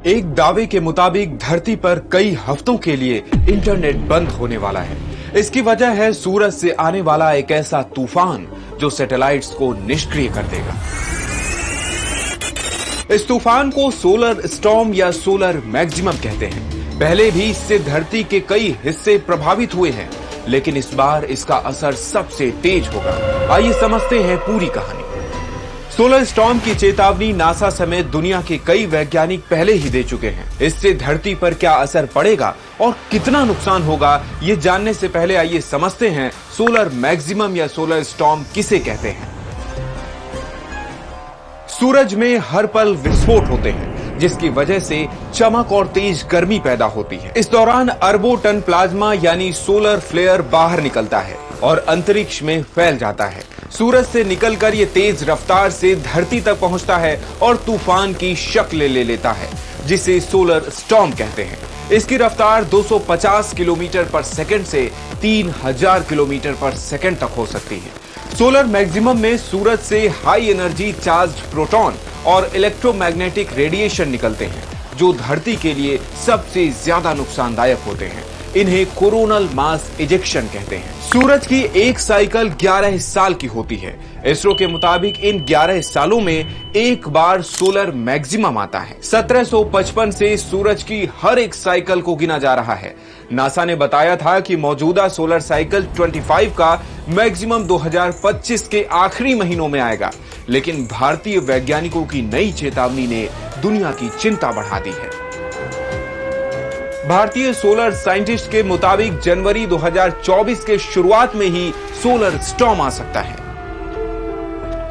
एक दावे के मुताबिक धरती पर कई हफ्तों के लिए इंटरनेट बंद होने वाला है। इसकी वजह है सूरज से आने वाला एक ऐसा तूफान जो सैटेलाइट्स को निष्क्रिय कर देगा। इस तूफान को सोलर स्टॉर्म या सोलर मैक्सिमम कहते हैं। पहले भी इससे धरती के कई हिस्से प्रभावित हुए हैं, लेकिन इस बार इसका असर सबसे तेज होगा। आइए समझते हैं पूरी कहानी। सोलर स्टॉर्म की चेतावनी नासा समेत दुनिया के कई वैज्ञानिक पहले ही दे चुके हैं। इससे धरती पर क्या असर पड़ेगा और कितना नुकसान होगा, ये जानने से पहले आइए समझते हैं सोलर मैक्सिमम या सोलर स्टॉर्म किसे कहते हैं। सूरज में हर पल विस्फोट होते हैं, जिसकी वजह से चमक और तेज गर्मी पैदा होती है। इस दौरान अरबों टन प्लाज्मा यानी सोलर फ्लेयर बाहर निकलता है और अंतरिक्ष में फैल जाता है। सूरज से निकलकर ये तेज रफ्तार से धरती तक पहुंचता है और तूफान की शक्ल ले लेता है, जिसे सोलर स्टॉर्म कहते हैं। इसकी रफ्तार 250 किलोमीटर पर सेकंड से 3000 किलोमीटर पर सेकंड तक हो सकती है। सोलर मैक्सिमम में सूरज से हाई एनर्जी चार्ज्ड प्रोटॉन और इलेक्ट्रोमैग्नेटिक रेडिएशन निकलते हैं, जो धरती के लिए सबसे ज्यादा नुकसानदायक होते हैं। इन्हें कोरोनल मास इजेक्शन कहते हैं। सूरज की एक साइकिल 11 साल की होती है। इसरो के मुताबिक इन 11 सालों में एक बार सोलर मैक्सिमम आता है। 1755 से सूरज की हर एक साइकिल को गिना जा रहा है। नासा ने बताया था कि मौजूदा सोलर साइकिल 25 का मैक्सिमम 2025 के आखिरी महीनों में आएगा, लेकिन भारतीय वैज्ञानिकों की नई चेतावनी ने दुनिया की चिंता बढ़ा दी है। भारतीय सोलर साइंटिस्ट के मुताबिक जनवरी 2024 के शुरुआत में ही सोलर स्टॉर्म आ सकता है।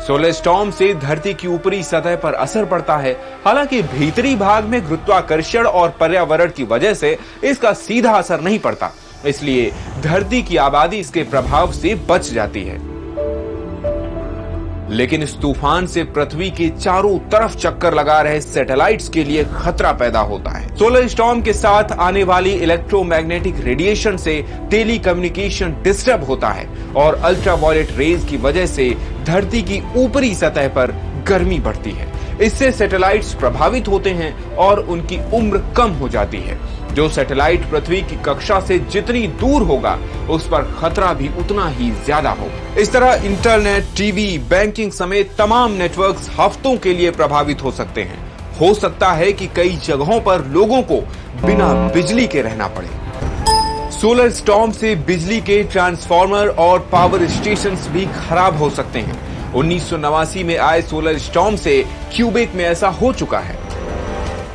सोलर स्टॉर्म से धरती की ऊपरी सतह पर असर पड़ता है। हालांकि भीतरी भाग में गुरुत्वाकर्षण और पर्यावरण की वजह से इसका सीधा असर नहीं पड़ता, इसलिए धरती की आबादी इसके प्रभाव से बच जाती है। लेकिन इस तूफान से पृथ्वी के चारों तरफ चक्कर लगा रहे सैटेलाइट्स के लिए खतरा पैदा होता है। सोलर स्टॉर्म के साथ आने वाली इलेक्ट्रोमैग्नेटिक रेडिएशन से टेलीकम्युनिकेशन डिस्टर्ब होता है और अल्ट्रावायलेट रेज की वजह से धरती की ऊपरी सतह पर गर्मी बढ़ती है। इससे सैटेलाइट्स प्रभावित होते हैं और उनकी उम्र कम हो जाती है। जो सैटेलाइट पृथ्वी की कक्षा से जितनी दूर होगा, उस पर खतरा भी उतना ही ज्यादा होगा। इस तरह इंटरनेट, टीवी, बैंकिंग समेत तमाम नेटवर्क्स हफ्तों के लिए प्रभावित हो सकते हैं। हो सकता है कि कई जगहों पर लोगों को बिना बिजली के रहना पड़े। सोलर स्टॉर्म से बिजली के ट्रांसफार्मर और पावर स्टेशंस भी खराब हो सकते हैं। 1989 में आए सोलर स्टॉर्म से क्यूबेक में ऐसा हो चुका है।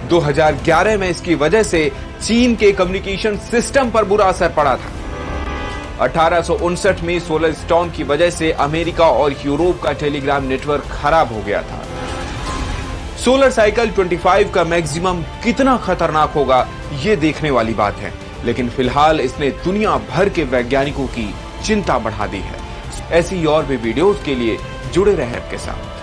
2011 में इसकी वजह से चीन के कम्युनिकेशन सिस्टम पर बुरा असर पड़ा था। 1859 में सोलर स्टॉर्म की वजह से अमेरिका और यूरोप का टेलीग्राम नेटवर्क खराब हो गया था। सोलर साइकिल 25 का मैक्सिमम कितना खतरनाक होगा, ये देखने वाली बात है, लेकिन फिलहाल इसने दुनिया भर के वैज्ञानिकों की चिंता बढ़ा दी है। ऐसी और भी वीडियोस के लिए जुड़े रहें आपके साथ।